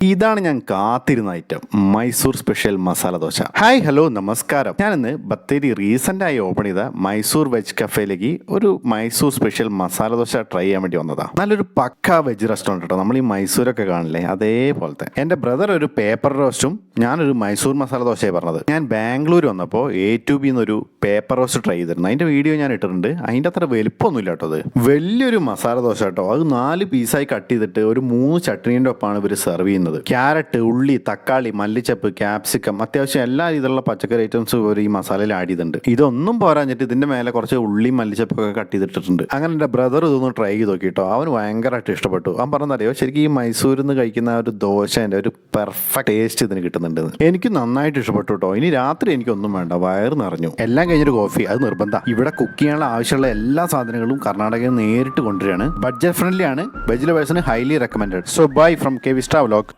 ഇതാണ് ഞാൻ കാത്തിരുന്ന item, Mysore special masala dosa. Hi hello നമസ്കാരം. ഞാനിന്ന് ബത്തേരി റീസെന്റ് ആയി ഓപ്പൺ ചെയ്ത മൈസൂർ വെജ് കഫേയിലേക്ക് ഒരു മൈസൂർ സ്പെഷ്യൽ മസാല ദോശ ട്രൈ ചെയ്യാൻ വേണ്ടി വന്നതാണ്. നല്ലൊരു പക്ക വെജ് റെസ്റ്റോറൻറ്റ് കേട്ടോ. നമ്മൾ ഈ മൈസൂരൊക്കെ കാണില്ലേ അതേപോലത്തെ. എൻ്റെ ബ്രദർ ഒരു പേപ്പർ റോസ്റ്റും ഞാനൊരു മൈസൂർ മസാല ദോശയായി പറഞ്ഞത്. ഞാൻ ബാംഗ്ലൂർ വന്നപ്പോൾ A2B എന്നൊരു പേപ്പർ റോസ്റ്റ് ട്രൈ ചെയ്തിരുന്നു. അതിൻ്റെ വീഡിയോ ഞാൻ ഇട്ടിട്ടുണ്ട്. അതിൻ്റെ അത്ര വലുപ്പമൊന്നുമില്ല കേട്ടോ. അത് വലിയൊരു മസാല ദോശ കേട്ടോ. അത് 4 പീസായി കട്ട് ചെയ്തിട്ട് ഒരു 3 ചട്നീൻ്റെ ഒപ്പമാണ് ഇവർ സെർവ് ചെയ്യുന്നത്. ക്യാരറ്റ്, ഉള്ളി, തക്കാളി, മല്ലിച്ചപ്പ്, ക്യാപ്സിക്കം, അത്യാവശ്യം എല്ലാ രീതിയിലുള്ള പച്ചക്കറി ഐറ്റംസും ഇവർ ഈ മസാലയിൽ ആഡ് ചെയ്തിട്ടുണ്ട്. ഇതൊന്നും പോരാഞ്ഞിട്ട് ഇതിന്റെ മേലെ കുറച്ച് ഉള്ളി, മല്ലിച്ചപ്പൊക്കെ കട്ട് ചെയ്തിട്ടിട്ടുണ്ട്. അങ്ങനെ എൻ്റെ ബ്രദർ ഇതൊന്ന് ട്രൈ ചെയ്ത് നോക്കിട്ടോ. അവന് ഭയങ്കരമായിട്ട് ഇഷ്ടപ്പെട്ടു. അവൻ പറഞ്ഞറിയോ, ശരിക്കും ഈ മൈസൂരിൽ നിന്ന് കഴിക്കുന്ന ഒരു ദോശേൻ്റെ ഒരു പെർഫെക്റ്റ് ടേസ്റ്റ് ഇതിന് കിട്ടുന്നുണ്ട്. എനിക്ക് നന്നായിട്ട് ഇഷ്ടപ്പെട്ടു കേട്ടോ. ഇനി രാത്രി എനിക്കൊന്നും വേണ്ട, വയറ് നിറഞ്ഞു. എല്ലാം കഴിഞ്ഞൊരു കോഫി അത് നിർബന്ധം. ഇവിടെ കുക്ക് ചെയ്യാനുള്ള ആവശ്യമുള്ള എല്ലാ സാധനങ്ങളും കർണാടകയിൽ നേരിട്ട് കൊണ്ടുവരികയാണ്. ബഡ്ജറ്റ് ഫ്രണ്ട്ലി ആണ്. വെജ് ലവേഴ്സിന് highly recommended. So bye from KV Star Vlog.